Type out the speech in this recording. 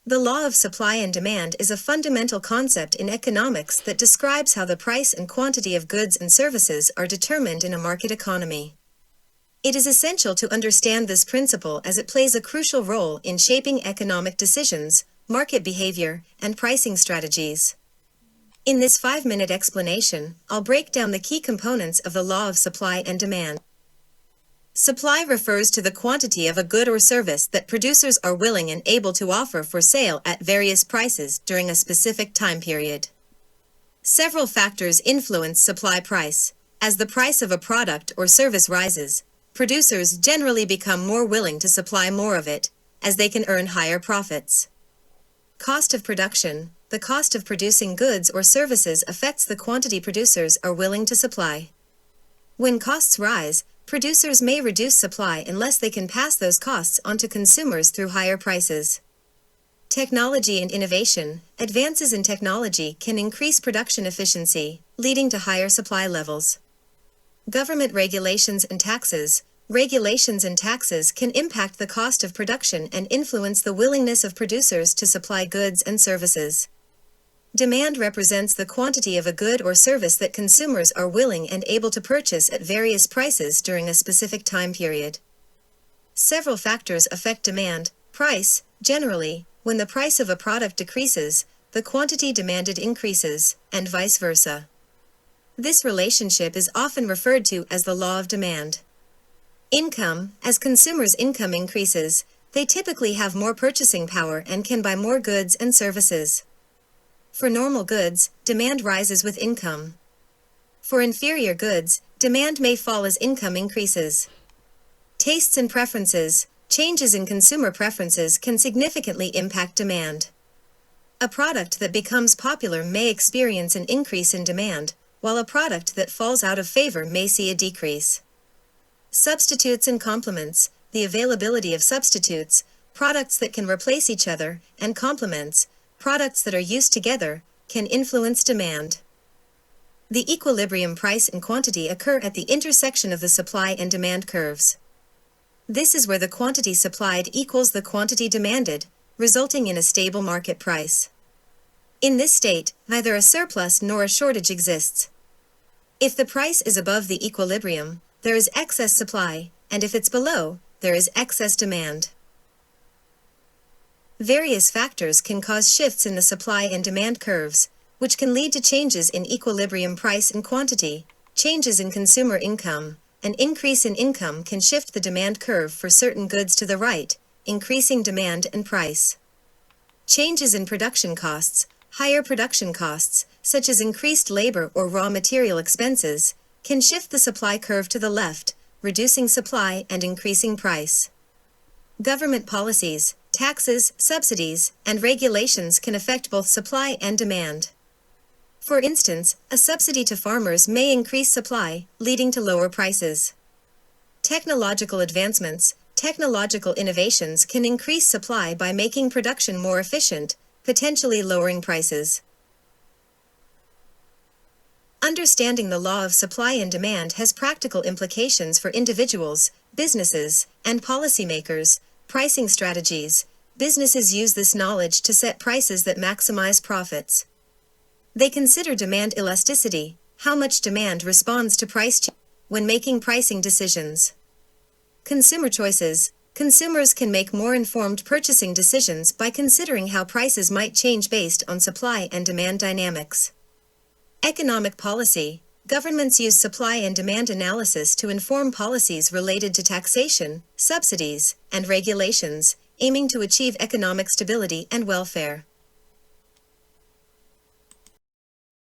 The law of supply and demand is a fundamental concept in economics that describes how the price and quantity of goods and services are determined in a market economy. It is essential to understand this principle as it plays a crucial role in shaping economic decisions, market behavior, and pricing strategies. In this 5-minute explanation, I'll break down the key components of the law of supply and demand. Supply refers to the quantity of a good or service that producers are willing and able to offer for sale at various prices during a specific time period. Several factors influence supply price. As the price of a product or service rises, producers generally become more willing to supply more of it, as they can earn higher profits. Cost of production. The cost of producing goods or services affects the quantity producers are willing to supply. When costs rise, producers may reduce supply unless they can pass those costs on to consumers through higher prices. Technology and innovation. Advances in technology can increase production efficiency, leading to higher supply levels. Government regulations and taxes. Regulations and taxes can impact the cost of production and influence the willingness of producers to supply goods and services. Demand represents the quantity of a good or service that consumers are willing and able to purchase at various prices during a specific time period. Several factors affect demand. Price. Generally, when the price of a product decreases, the quantity demanded increases, and vice versa. This relationship is often referred to as the law of demand. Income. As consumers' income increases, they typically have more purchasing power and can buy more goods and services. For normal goods, demand rises with income. For inferior goods, demand may fall as income increases. Tastes and preferences. Changes in consumer preferences can significantly impact demand. A product that becomes popular may experience an increase in demand, while a product that falls out of favor may see a decrease. Substitutes and complements. The availability of substitutes, products that can replace each other, and complements, products that are used together, can influence demand. The equilibrium price and quantity occur at the intersection of the supply and demand curves. This is where the quantity supplied equals the quantity demanded, resulting in a stable market price. In this state, neither a surplus nor a shortage exists. If the price is above the equilibrium, there is excess supply, and if it's below, there is excess demand. Various factors can cause shifts in the supply and demand curves, which can lead to changes in equilibrium price and quantity, changes in consumer income. An increase in income can shift the demand curve for certain goods to the right, increasing demand and price. Changes in production costs. Higher production costs, such as increased labor or raw material expenses, can shift the supply curve to the left, reducing supply and increasing price. Government policies, taxes, subsidies, and regulations can affect both supply and demand. For instance, a subsidy to farmers may increase supply, leading to lower prices. Technological advancements. Technological innovations can increase supply by making production more efficient, potentially lowering prices. Understanding the law of supply and demand has practical implications for individuals, businesses, and policymakers. Pricing strategies. Businesses use this knowledge to set prices that maximize profits. They consider demand elasticity, how much demand responds to price change, when making pricing decisions. Consumer choices. Consumers can make more informed purchasing decisions by considering how prices might change based on supply and demand dynamics. Economic policy. Governments use supply and demand analysis to inform policies related to taxation, subsidies, and regulations, aiming to achieve economic stability and welfare.